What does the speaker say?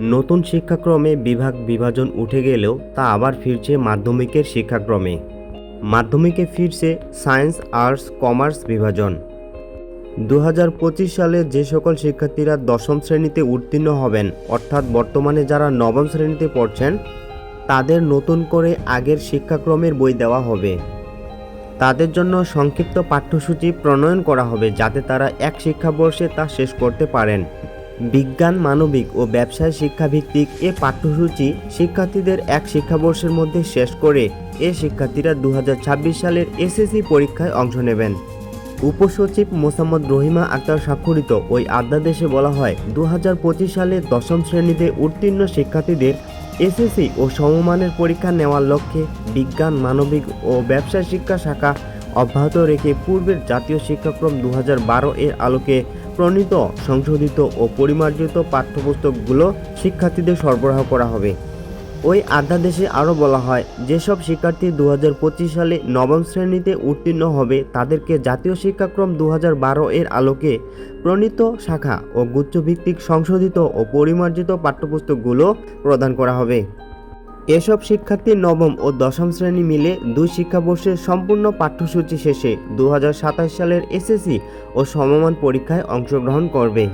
নতুন শিক্ষাক্রমে বিভাগ বিভাজন উঠে গেলেও তা আবার ফিরছে মাধ্যমিকের শিক্ষাক্রমে। মাধ্যমিকে ফিরছে সায়েন্স, আর্টস, কমার্স বিভাজন। 2025 সালে যে সকল শিক্ষার্থীরা দশম শ্রেণীতে উত্তীর্ণ হবেন, অর্থাৎ বর্তমানে যারা নবম শ্রেণীতে পড়ছেন, তাদের নতুন করে আগের শিক্ষাক্রমের বই দেওয়া হবে। তাদের জন্য সংক্ষিপ্ত পাঠ্যসূচি প্রণয়ন করা হবে যাতে তারা এক শিক্ষাবর্ষে তা শেষ করতে পারেন। বিজ্ঞান, মানবিক ও ব্যবসায় শিক্ষাভিত্তিক এ পাঠ্যসূচি শিক্ষার্থীদের এক শিক্ষাবর্ষের মধ্যে শেষ করে এ শিক্ষার্থীরা 2026 সালের এসএসসি পরীক্ষায় অংশ নেবেন। উপসচিব মোসাম্মদ রহিমা আক্তার স্বাক্ষরিত ওই অধ্যাদেশে বলা হয়, 2025 সালে দশম শ্রেণীতে উত্তীর্ণ শিক্ষার্থীদের এসএসসি ও সমমানের পরীক্ষা নেওয়ার লক্ষ্যে বিজ্ঞান, মানবিক ও ব্যবসায় শিক্ষা শাখা অব্যাহত রেখে পূর্বের জাতীয় শিক্ষাক্রম 2012 এর আলোকে প্রণীত, সংশোধিত ও পরিমার্জিত পাঠ্যপুস্তকগুলো শিক্ষার্থীদের সরবরাহ করা হবে। ওই অধ্যাদেশে আরও বলা হয়, যেসব শিক্ষার্থী 2025 সালে নবম শ্রেণীতে উত্তীর্ণ হবে তাদেরকে জাতীয় শিক্ষাক্রম 2012 এর আলোকে প্রণীত শাখা ও গুচ্ছভিত্তিক সংশোধিত ও পরিমার্জিত পাঠ্যপুস্তকগুলো প্রদান করা হবে। এসব শিক্ষার্থী নবম ও দশম শ্রেণী মিলে 2 শিক্ষাবর্ষের সম্পূর্ণ পাঠ্যসূচি শেষে 2027 সালের এসএসসি ও সমমান পরীক্ষায় অংশগ্রহণ করবে।